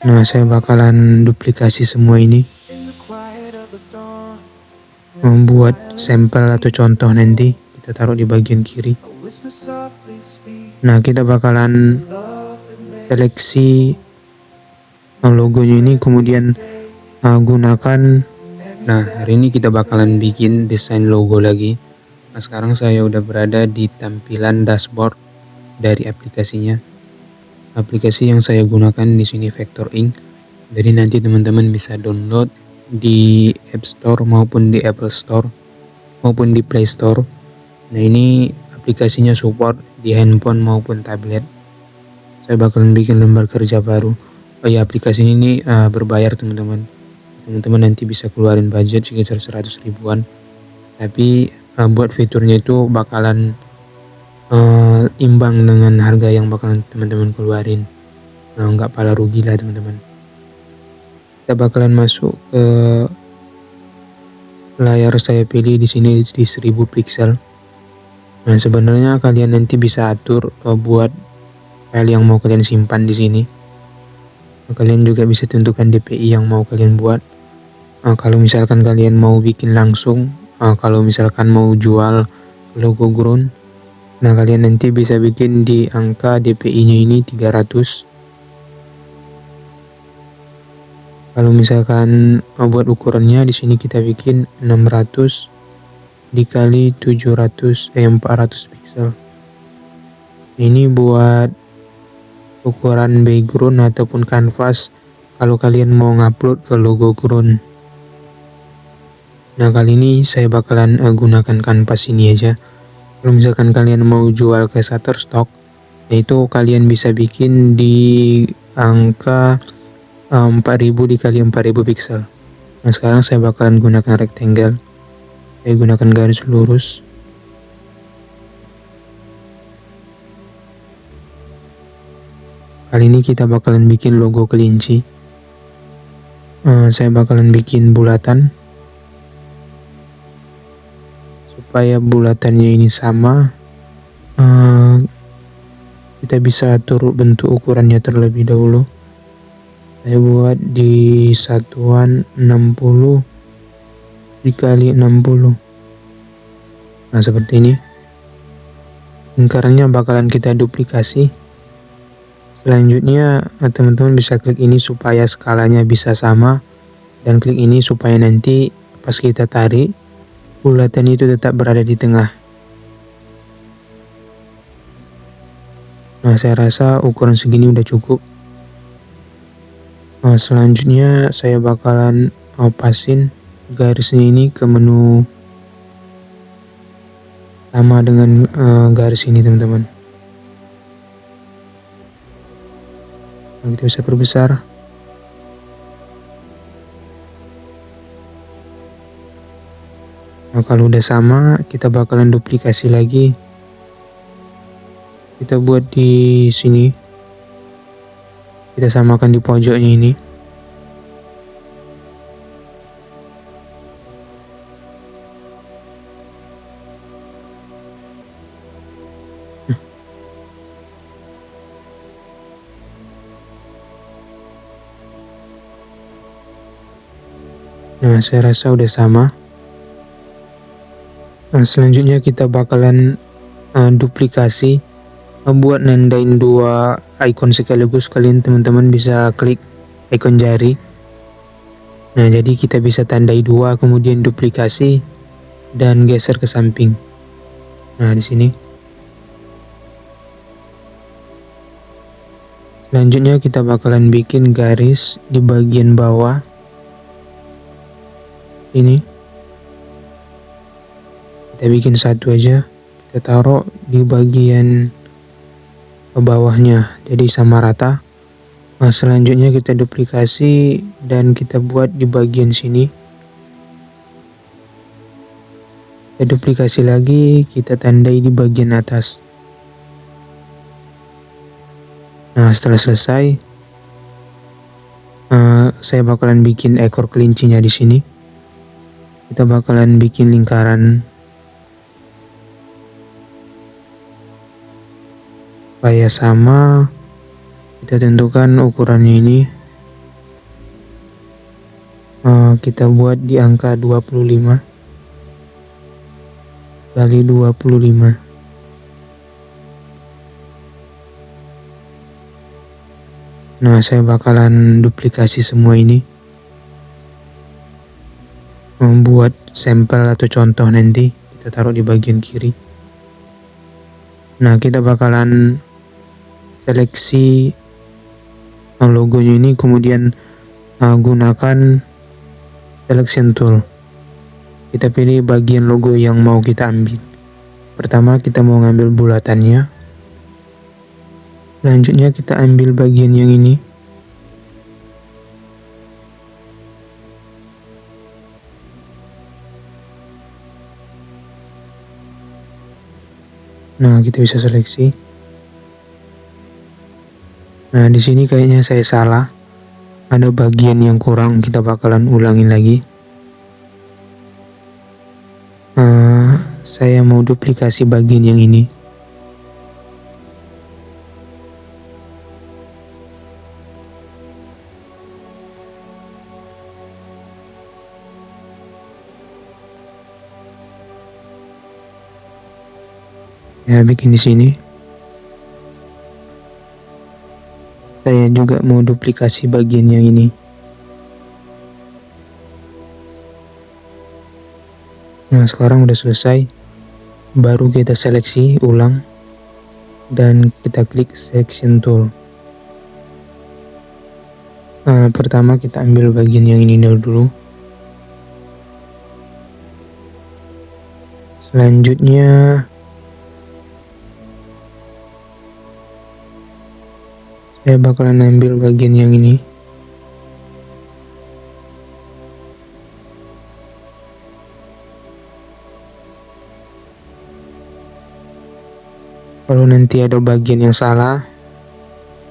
Nah, saya bakalan duplikasi semua ini, membuat sampel atau contoh nanti kita taruh di bagian kiri. Nah, kita bakalan seleksi logonya ini, kemudian gunakan. Nah, hari ini kita bakalan bikin desain logo lagi. Nah, sekarang saya udah berada di tampilan dashboard dari aplikasinya. Aplikasi yang saya gunakan di sini Vector Ink. Jadi nanti teman-teman bisa download di App Store maupun di Apple Store maupun di Play Store. Nah, ini aplikasinya support di handphone maupun tablet. Saya bakalan bikin lembar kerja baru. Oh ya, aplikasi ini berbayar teman-teman. Teman-teman nanti bisa keluarin budget sekitar 100 ribuan. Tapi buat fiturnya itu bakalan imbang dengan harga yang bakalan teman-teman keluarin. Nggak pala rugi lah teman-teman. Kita bakalan masuk ke layar, saya pilih di sini di 1000 pixel. Nah, sebenarnya kalian nanti bisa atur buat file yang mau kalian simpan di sini. Kalian juga bisa tentukan DPI yang mau kalian buat. Kalau misalkan kalian mau bikin langsung, kalau misalkan mau jual logo ground, nah kalian nanti bisa bikin di angka DPI-nya ini 300. Kalau misalkan buat ukurannya di sini kita bikin 600 dikali 400 pixel. Ini buat ukuran background ataupun canvas kalau kalian mau ngupload ke logo ground. Nah, kali ini saya bakalan gunakan kanvas ini aja. Kalau misalkan kalian mau jual ke Shutterstock, nah itu kalian bisa bikin di angka 4000 dikali 4000 pixel. Nah, sekarang saya bakalan gunakan rectangle. Saya gunakan garis lurus. Kali ini kita bakalan bikin logo kelinci. Saya bakalan bikin bulatan supaya bulatannya ini sama. Kita bisa atur bentuk ukurannya terlebih dahulu. Saya buat di satuan 60 dikali 60. Nah, seperti ini. Lingkarannya bakalan kita duplikasi. Selanjutnya teman-teman bisa klik ini supaya skalanya bisa sama, dan klik ini supaya nanti pas kita tarik bulatan itu tetap berada di tengah. Nah, saya rasa ukuran segini udah cukup. Selanjutnya saya bakalan pasin garisnya ini ke menu sama dengan garis ini teman-teman. Nah, kita bisa perbesar. Nah, kalau udah sama kita bakalan duplikasi lagi. Kita buat di sini. Kita samakan di pojoknya ini. Nah, saya rasa udah sama. Nah, selanjutnya kita bakalan duplikasi buat nandain dua icon sekaligus. Kalian teman-teman bisa klik icon jari. Nah, jadi kita bisa tandai dua, kemudian duplikasi dan geser ke samping. Nah, di sini. Selanjutnya kita bakalan bikin garis di bagian bawah. Ini. Kita bikin satu aja. Kita taruh di bagian bawahnya, jadi sama rata. Nah, selanjutnya kita duplikasi dan kita buat di bagian sini. Kita duplikasi lagi, kita tandai di bagian atas. Nah, setelah selesai, saya bakalan bikin ekor kelincinya di sini. Kita bakalan bikin lingkaran supaya sama. Kita tentukan ukurannya ini Kita buat di angka 25 kali 25. Nah, saya bakalan duplikasi semua ini, membuat sampel atau contoh nanti kita taruh di bagian kiri. Nah, kita bakalan seleksi logonya ini, kemudian gunakan selection tool. Kita pilih bagian logo yang mau kita ambil. Pertama kita mau ngambil bulatannya, selanjutnya kita ambil bagian yang ini. Nah, kita bisa seleksi. Nah, di sini kayaknya saya salah. Ada bagian yang kurang, kita bakalan ulangin lagi. Saya mau duplikasi bagian yang ini. Ya, bikin di sini. Saya juga mau duplikasi bagian yang ini. Nah, sekarang udah selesai. Baru kita seleksi ulang dan kita klik selection tool. Pertama kita ambil bagian yang ini dulu. Selanjutnya saya bakalan ambil bagian yang ini. Kalau nanti ada bagian yang salah,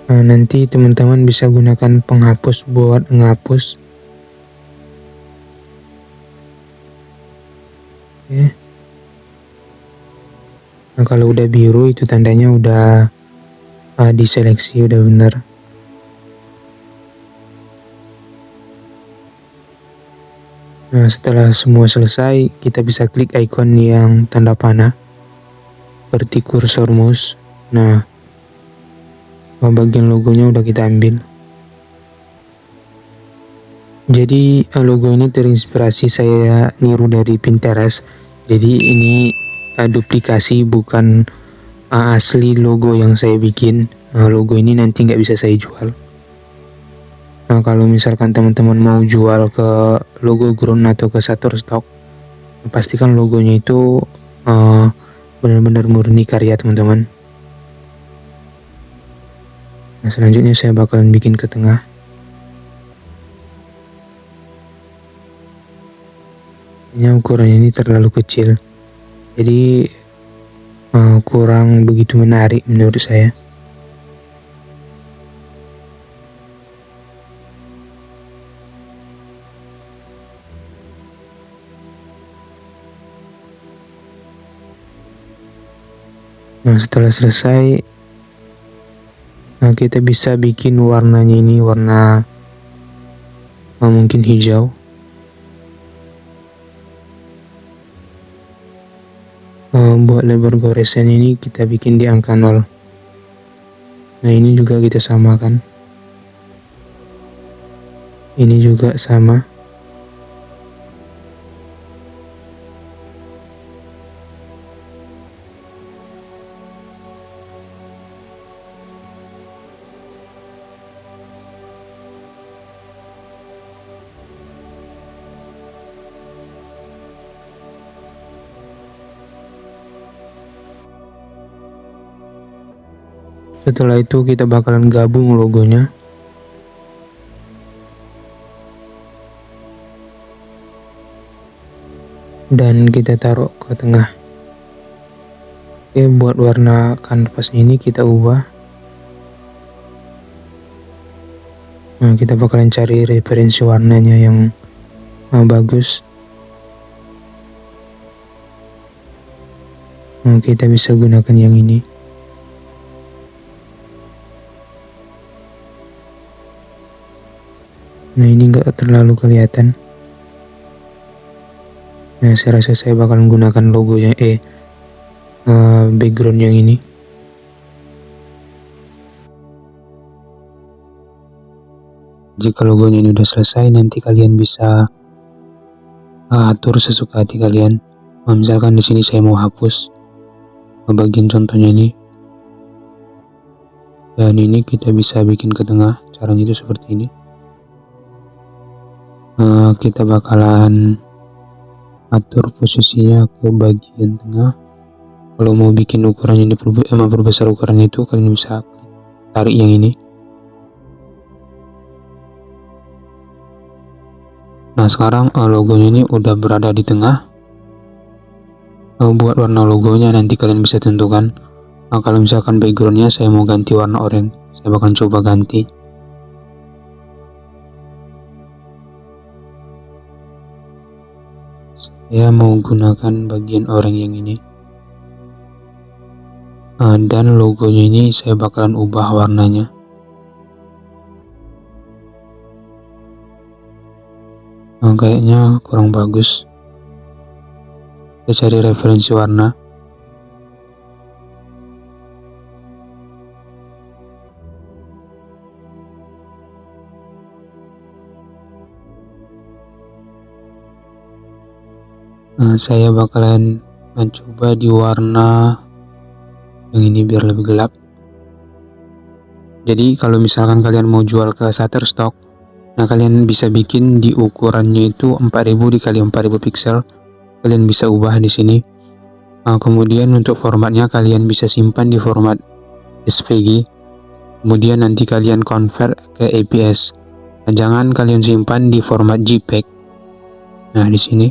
nanti teman-teman bisa gunakan penghapus buat menghapus. Oke. Nah, kalau udah biru itu tandanya udah diseleksi, udah benar. Nah, setelah semua selesai, kita bisa klik icon yang tanda panah seperti kursor mouse. Nah, bagian logonya udah kita ambil. Jadi logo ini terinspirasi saya niru dari Pinterest. Jadi ini duplikasi, bukan asli logo yang saya bikin. Logo ini nanti nggak bisa saya jual. Nah, kalau misalkan teman-teman mau jual ke Logo Ground atau ke Shutterstock, pastikan logonya itu benar-benar murni karya teman-teman. Nah, selanjutnya saya bakalan bikin ke tengah. Ini ukuran ini terlalu kecil, jadi kurang begitu menarik menurut saya. Nah, setelah selesai, kita bisa bikin warnanya ini warna mungkin hijau. Buat lebar goresan ini kita bikin di angka 0. Nah, ini juga kita samakan. Ini juga sama. Setelah itu kita bakalan gabung logonya. Dan kita taruh ke tengah. Oke, buat warna kanvas ini kita ubah. Nah, kita bakalan cari referensi warnanya yang bagus. Nah, kita bisa gunakan yang ini. Nah, ini nggak terlalu kelihatan. Nah, saya rasa saya bakal menggunakan logo yang background yang ini. Jika logonya ini udah selesai, nanti kalian bisa atur sesuka hati kalian. Misalkan di sini saya mau hapus bagian contohnya ini, dan ini kita bisa bikin ke tengah. Caranya itu seperti ini. Kita bakalan atur posisinya ke bagian tengah. Kalau mau bikin ukurannya memperbesar ukurannya itu, kalian bisa tarik yang ini. Nah, sekarang logonya ini udah berada di tengah. Buat warna logonya nanti kalian bisa tentukan. Kalau misalkan backgroundnya saya mau ganti warna oranye, saya bakal coba ganti. Saya mau gunakan bagian oranye yang ini. Dan logonya ini saya bakalan ubah warnanya. Kayaknya kurang bagus. Kita cari referensi warna. Saya bakalan mencoba di warna yang ini biar lebih gelap. Jadi kalau misalkan kalian mau jual ke Shutterstock, nah kalian bisa bikin di ukurannya itu 4000 dikali 4000 pixel. Kalian bisa ubah di sini. Kemudian untuk formatnya kalian bisa simpan di format SVG. Kemudian nanti kalian convert ke APS. Jangan kalian simpan di format JPEG. Nah, di sini.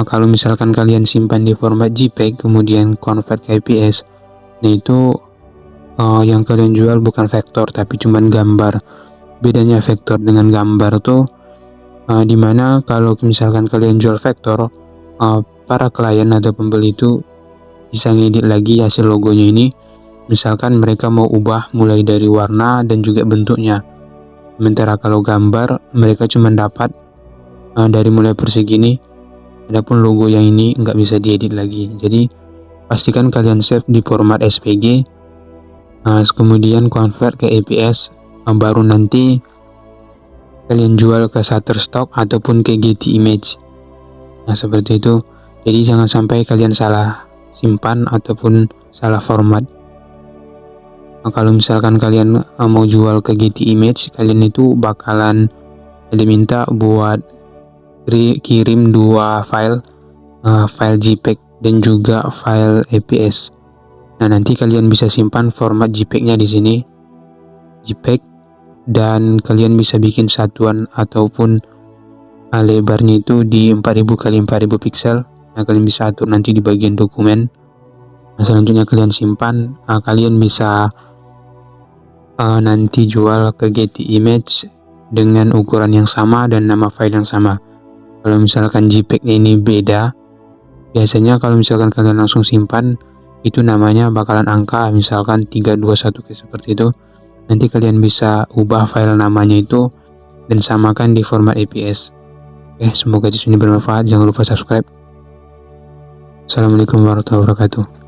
Kalau misalkan kalian simpan di format JPEG kemudian convert ke APS, nah itu yang kalian jual bukan vektor tapi cuman gambar. Bedanya vektor dengan gambar tuh dimana kalau misalkan kalian jual vektor, para klien atau pembeli itu bisa ngedit lagi hasil logonya ini. Misalkan mereka mau ubah mulai dari warna dan juga bentuknya. Sementara kalau gambar mereka cuma dapat dari mulai persegi ini. Adapun logo yang ini nggak bisa diedit lagi. Jadi pastikan kalian save di format SVG, kemudian convert ke APS, baru nanti kalian jual ke Shutterstock ataupun ke Getty Image. Nah, seperti itu. Jadi jangan sampai kalian salah simpan ataupun salah format. Kalau misalkan kalian mau jual ke Getty Image, kalian itu bakalan diminta buat kirim 2 file, file JPEG dan juga file APS. Nah, nanti kalian bisa simpan format JPEG-nya di sini, JPEG, dan kalian bisa bikin satuan ataupun lebarnya itu di 4000 kali 4000 pixel. Nah, kalian bisa atur nanti di bagian dokumen. Nah, selanjutnya kalian simpan. Kalian bisa nanti jual ke Getty Image dengan ukuran yang sama dan nama file yang sama. Kalau misalkan JPEG ini beda, biasanya kalau misalkan kalian langsung simpan, itu namanya bakalan angka, misalkan 321 kayak seperti itu. Nanti kalian bisa ubah file namanya itu dan samakan di format APS. Semoga ini bermanfaat. Jangan lupa subscribe. Assalamualaikum warahmatullahi wabarakatuh.